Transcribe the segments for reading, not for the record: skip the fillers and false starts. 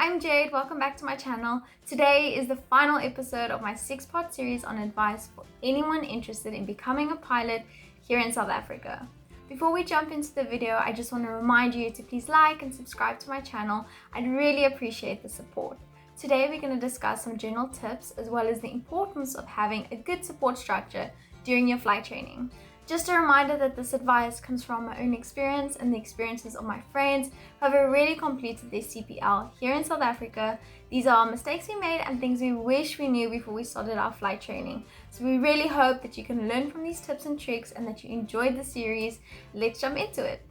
I'm Jade. Welcome back to my channel. Today is the final episode of my 6-part series on advice for anyone interested in becoming a pilot here in South Africa. Before we jump into the video, I just want to remind you to please like and subscribe to my channel. I'd really appreciate the support. Today we're going to discuss some general tips as well as the importance of having a good support structure during your flight training. Just a reminder that this advice comes from my own experience and the experiences of my friends who have already completed their CPL here in South Africa. These are mistakes we made and things we wish we knew before we started our flight training. So we really hope that you can learn from these tips and tricks and that you enjoyed the series. Let's jump into it.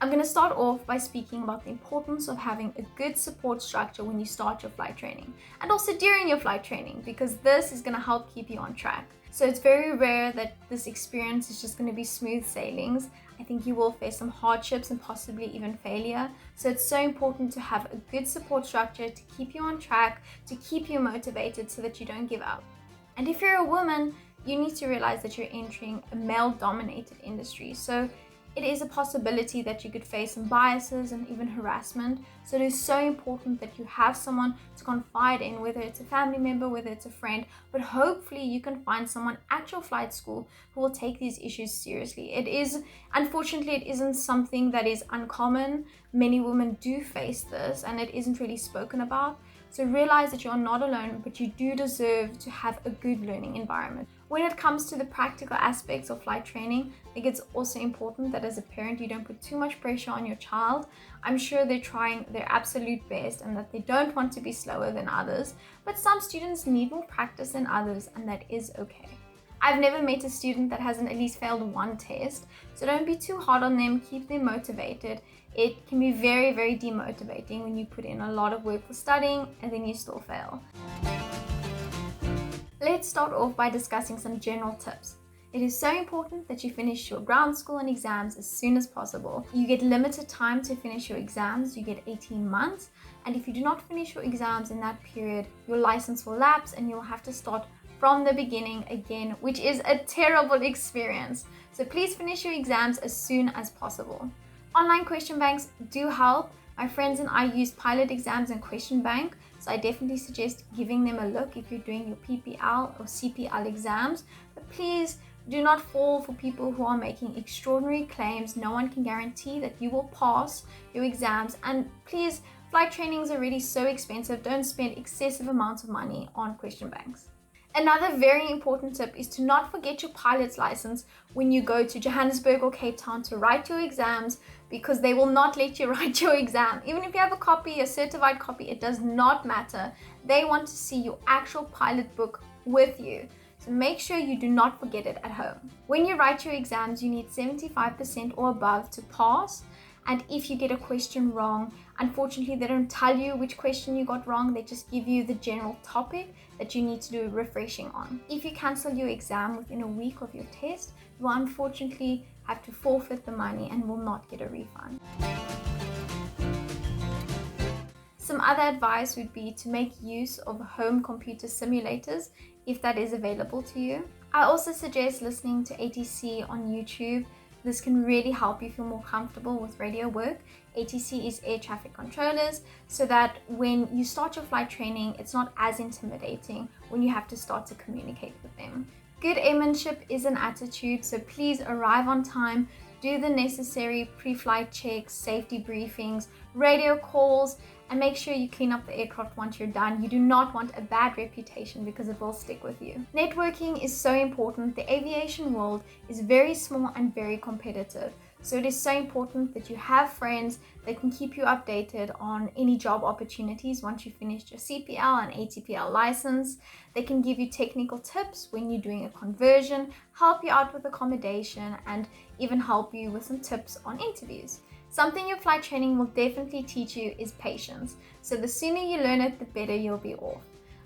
I'm going to start off by speaking about the importance of having a good support structure when you start your flight training and also during your flight training, because this is going to help keep you on track. So it's very rare that this experience is just going to be smooth sailings. I think you will face some hardships and possibly even failure. So it's so important to have a good support structure to keep you on track, to keep you motivated so that you don't give up. And if you're a woman, you need to realize that you're entering a male-dominated industry. So it is a possibility that you could face some biases and even harassment. So it is so important that you have someone to confide in, whether it's a family member, whether it's a friend, but hopefully you can find someone at your flight school who will take these issues seriously. Unfortunately, it isn't something that is uncommon. Many women do face this and it isn't really spoken about. So realize that you're not alone, but you do deserve to have a good learning environment. When it comes to the practical aspects of flight training, I think it's also important that as a parent, you don't put too much pressure on your child. I'm sure they're trying their absolute best and that they don't want to be slower than others, but some students need more practice than others, and that is okay. I've never met a student that hasn't at least failed one test, so don't be too hard on them, keep them motivated. It can be very, very demotivating when you put in a lot of work for studying and then you still fail. Let's start off by discussing some general tips. It is so important that you finish your ground school and exams as soon as possible. You get limited time to finish your exams, you get 18 months, and if you do not finish your exams in that period, your license will lapse and you'll have to start from the beginning again, which is a terrible experience. So please finish your exams as soon as possible. Online question banks do help. My friends and I use Pilot Exams and Question Bank, so I definitely suggest giving them a look if you're doing your PPL or CPL exams. But please do not fall for people who are making extraordinary claims. No one can guarantee that you will pass your exams, and please, flight training is already so expensive. Don't spend excessive amounts of money on question banks. Another very important tip is to not forget your pilot's license when you go to Johannesburg or Cape Town to write your exams, because they will not let you write your exam. Even if you have a copy, a certified copy, it does not matter. They want to see your actual pilot book with you. So make sure you do not forget it at home. When you write your exams, you need 75% or above to pass. And if you get a question wrong, unfortunately, they don't tell you which question you got wrong. They just give you the general topic that you need to do refreshing on. If you cancel your exam within a week of your test, you will unfortunately have to forfeit the money and will not get a refund. Some other advice would be to make use of home computer simulators if that is available to you. I also suggest listening to ATC on YouTube. This can really help you feel more comfortable with radio work. ATC is air traffic controllers, so that when you start your flight training, it's not as intimidating when you have to start to communicate with them. Good airmanship is an attitude, so please arrive on time, do the necessary pre-flight checks, safety briefings, radio calls, and make sure you clean up the aircraft once you're done. You do not want a bad reputation because it will stick with you. Networking is so important. The aviation world is very small and very competitive. So it is so important that you have friends that can keep you updated on any job opportunities once you finished your CPL and ATPL license. They can give you technical tips when you're doing a conversion, help you out with accommodation, and even help you with some tips on interviews. Something your flight training will definitely teach you is patience. So the sooner you learn it, the better you'll be off.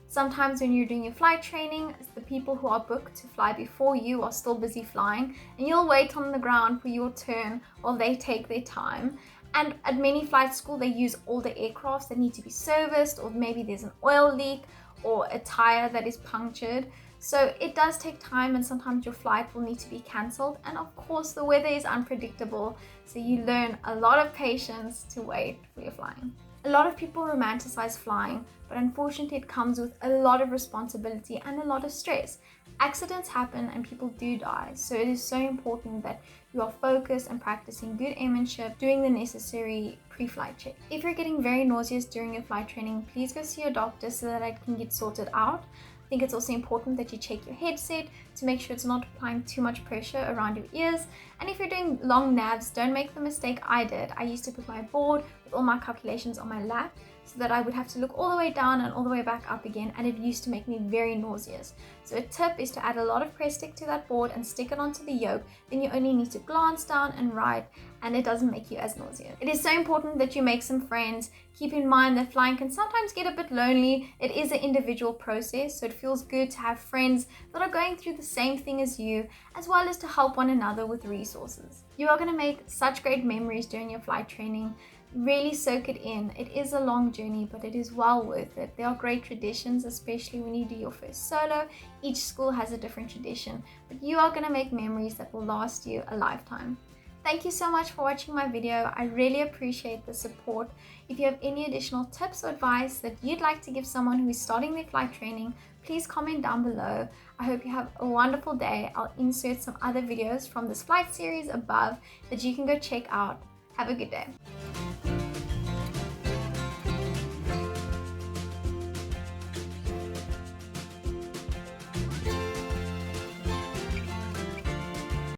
Sometimes when you're doing your flight training, the people who are booked to fly before you are still busy flying, and you'll wait on the ground for your turn while they take their time. And at many flight schools, they use older aircrafts that need to be serviced, or maybe there's an oil leak or a tire that is punctured. So it does take time, and sometimes your flight will need to be cancelled. And of course, the weather is unpredictable, so you learn a lot of patience to wait for your flying. A lot of people romanticize flying, but unfortunately it comes with a lot of responsibility and a lot of stress. Accidents happen and people do die, so it is so important that you are focused and practicing good airmanship, doing the necessary pre-flight check. If you're getting very nauseous during your flight training, please go see your doctor so that it can get sorted out. I think it's also important that you check your headset to make sure it's not applying too much pressure around your ears. And if you're doing long navs, don't make the mistake I did. I used to put my board with all my calculations on my lap so that I would have to look all the way down and all the way back up again, and it used to make me very nauseous. So a tip is to add a lot of press stick to that board and stick it onto the yoke. Then you only need to glance down and write, and it doesn't make you as nauseous. It is so important that you make some friends. Keep in mind that flying can sometimes get a bit lonely. It is an individual process, so it feels good to have friends that are going through the same thing as you, as well as to help one another with resources. You are going to make such great memories during your flight training. Really soak it in. It is a long journey, but it is well worth it. There are great traditions, especially when you do your first solo. Each school has a different tradition, but you are going to make memories that will last you a lifetime. Thank you so much for watching my video. I really appreciate the support. If you have any additional tips or advice that you'd like to give someone who is starting their flight training, please comment down below. I hope you have a wonderful day. I'll insert some other videos from this flight series above that you can go check out. Have a good day.